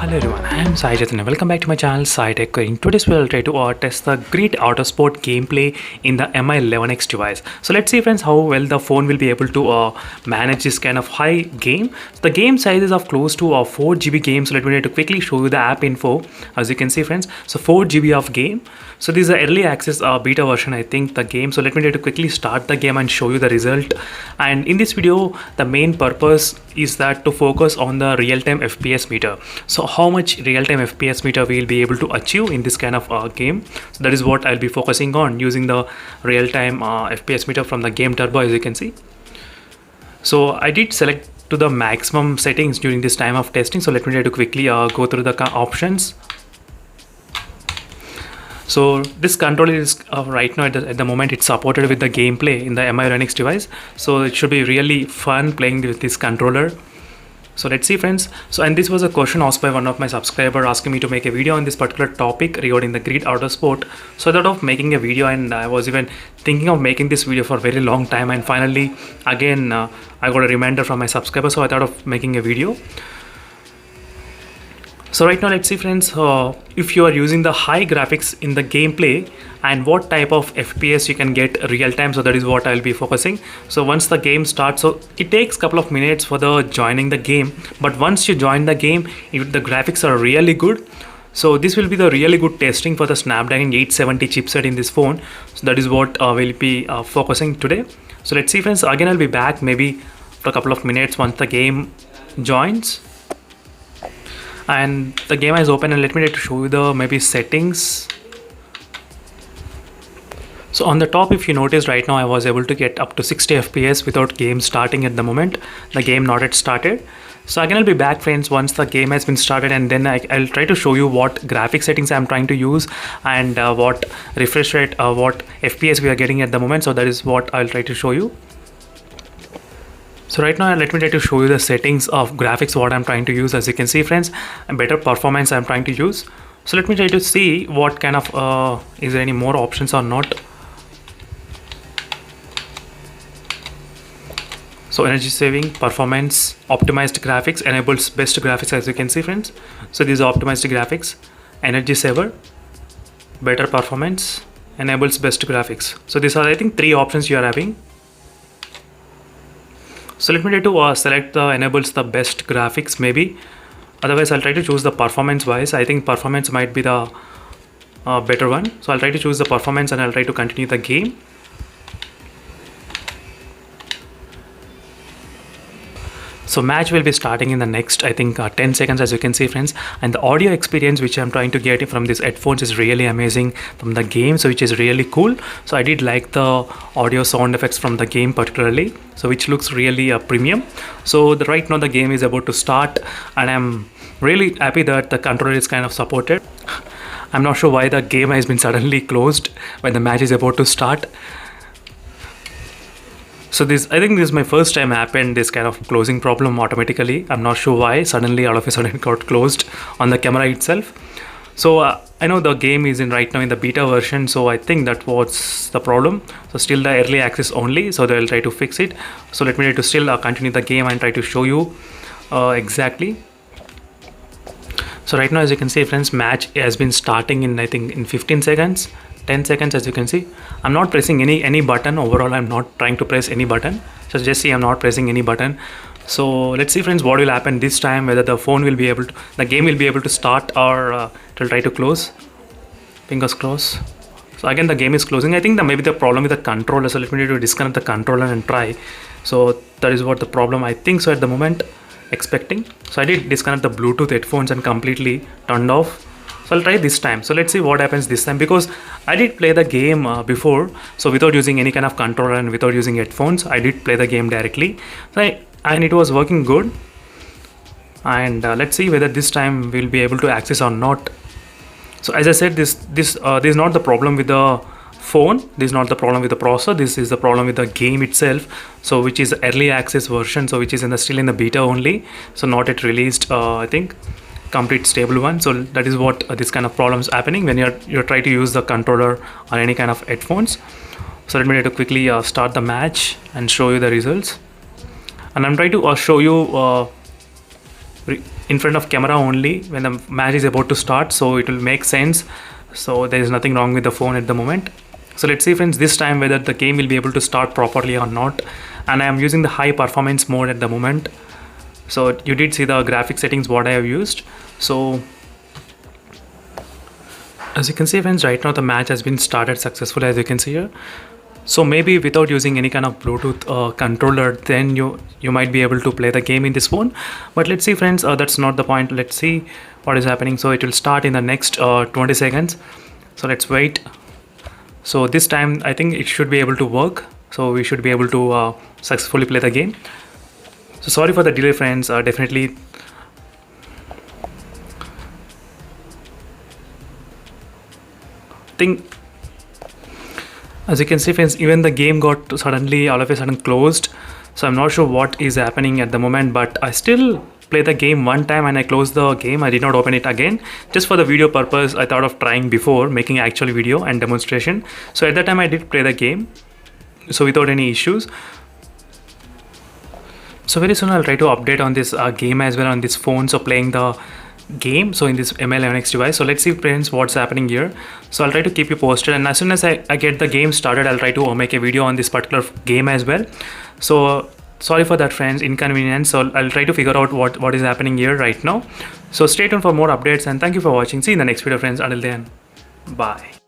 Hello everyone, I am Sai Chaitanya. Welcome back to my channel Sai Tech. In today's video, I'll try to test the Grid Autosport gameplay in the Mi11X device. So let's see friends how well the phone will be able to manage this kind of high game. So the game size is of close to 4 GB game. So let me try to quickly show you the app info. As you can see friends, so 4 GB of game. So this is the early access beta version, I think, the game. So let me try to quickly start the game and show you the result. And in this video, the main purpose is that to focus on the real-time FPS meter. So how much real-time FPS meter we will be able to achieve in this kind of game. So that is what I'll be focusing on using the real-time FPS meter from the game turbo, as you can see. So I did select to the maximum settings during this time of testing. So let me try to quickly go through the options. So this controller is right now at the moment it's supported with the gameplay in the Mi11X device. So it should be really fun playing with this controller. So let's see friends. So and this was a question asked by one of my subscriber asking me to make a video on this particular topic regarding the Grid Autosport. So I thought of making a video, and I was even thinking of making this video for a very long time, and finally again I got a reminder from my subscriber, so I thought of making a video. So right now let's see friends, if you are using the high graphics in the gameplay and what type of FPS you can get real time. So that is what I'll be focusing. So once the game starts, so it takes a couple of minutes for the joining the game, but once you join the game, if the graphics are really good, so this will be the really good testing for the Snapdragon 870 chipset in this phone. So that is what we'll be focusing today. So let's see friends, again I'll be back maybe for a couple of minutes once the game joins. And the game is open, and let me try to show you the maybe settings. So on the top, if you notice right now, I was able to get up to 60 FPS without game starting at the moment. The game not yet started. So again I'll be back friends once the game has been started, and then I'll try to show you what graphic settings I'm trying to use and what refresh rate, what FPS we are getting at the moment. So that is what I'll try to show you. So right now let me try to show you the settings of graphics what I'm trying to use. As you can see friends, a better performance I'm trying to use. So let me try to see what kind of is there any more options or not. So energy saving, performance, optimized graphics, enables best graphics, as you can see friends. So these are optimized graphics, energy saver, better performance, enables best graphics. So these are I think 3 options you are having. So let me try to select the enables the best graphics maybe. Otherwise I'll try to choose the performance wise. I think performance might be the better one. So I'll try to choose the performance, and I'll try to continue the game. So match will be starting in the next I think 10 seconds, as you can see friends. And the audio experience which I'm trying to get from these headphones is really amazing from the game, so which is really cool. So I did like the audio sound effects from the game particularly, so which looks really premium. So right now the game is about to start, and I'm really happy that the controller is kind of supported. I'm not sure why the game has been suddenly closed when the match is about to start. So I think this is my first time happened this kind of closing problem automatically. I'm not sure why suddenly all of a sudden it got closed on the camera itself. So I know the game is in right now in the beta version, so I think that was the problem. So still the early access only, so they'll try to fix it. So let me try to still continue the game and try to show you exactly. So right now, as you can see friends, match has been starting in I think in 15 seconds, 10 seconds. As you can see, I'm not pressing any button. Overall I'm not trying to press any button, so just see I'm not pressing any button. So let's see friends what will happen this time, whether the phone will be able to, the game will be able to start, or it will try to close. Fingers crossed. So again the game is closing. I think that maybe the problem with the controller, so let me try to disconnect the controller and try. So that is what the problem I think so at the moment expecting. So I did disconnect the Bluetooth headphones and completely turned off. So I'll try this time. So let's see what happens this time, because I did play the game before, so without using any kind of controller and without using headphones, I did play the game directly. So and it was working good. And let's see whether this time we'll be able to access or not. So as I said, this is not the problem with the phone, this is not the problem with the processor, this is the problem with the game itself. So which is early access version, so which is still in the beta only, so not yet released I think complete stable one. So that is what this kind of problems happening when you're trying to use the controller or any kind of headphones. So let me try to quickly start the match and show you the results, and I'm trying to show you in front of camera only when the match is about to start, so it will make sense. So there is nothing wrong with the phone at the moment. So let's see friends this time whether the game will be able to start properly or not. And I am using the high performance mode at the moment. So you did see the graphic settings what I have used. So as you can see friends, right now the match has been started successfully, as you can see here. So maybe without using any kind of Bluetooth controller, then you might be able to play the game in this phone. But let's see friends, that's not the point. Let's see what is happening. So it will start in the next 20 seconds. So let's wait. So this time I think it should be able to work. So we should be able to successfully play the game. So sorry for the delay friends, definitely. Think as you can see friends, even the game got suddenly all of a sudden closed. So I'm not sure what is happening at the moment, but I still play the game one time and I closed the game. I did not open it again. Just for the video purpose, I thought of trying before making actual video and demonstration. So at that time I did play the game, so without any issues. So very soon I'll try to update on this game as well on this phone, so playing the game so in this MI11X device. So let's see friends what's happening here. So I'll try to keep you posted, and as soon as I get the game started, I'll try to make a video on this particular game as well. So sorry for that friends, inconvenience. So I'll try to figure out what is happening here right now. So stay tuned for more updates, and thank you for watching. See you in the next video friends. Until then, bye.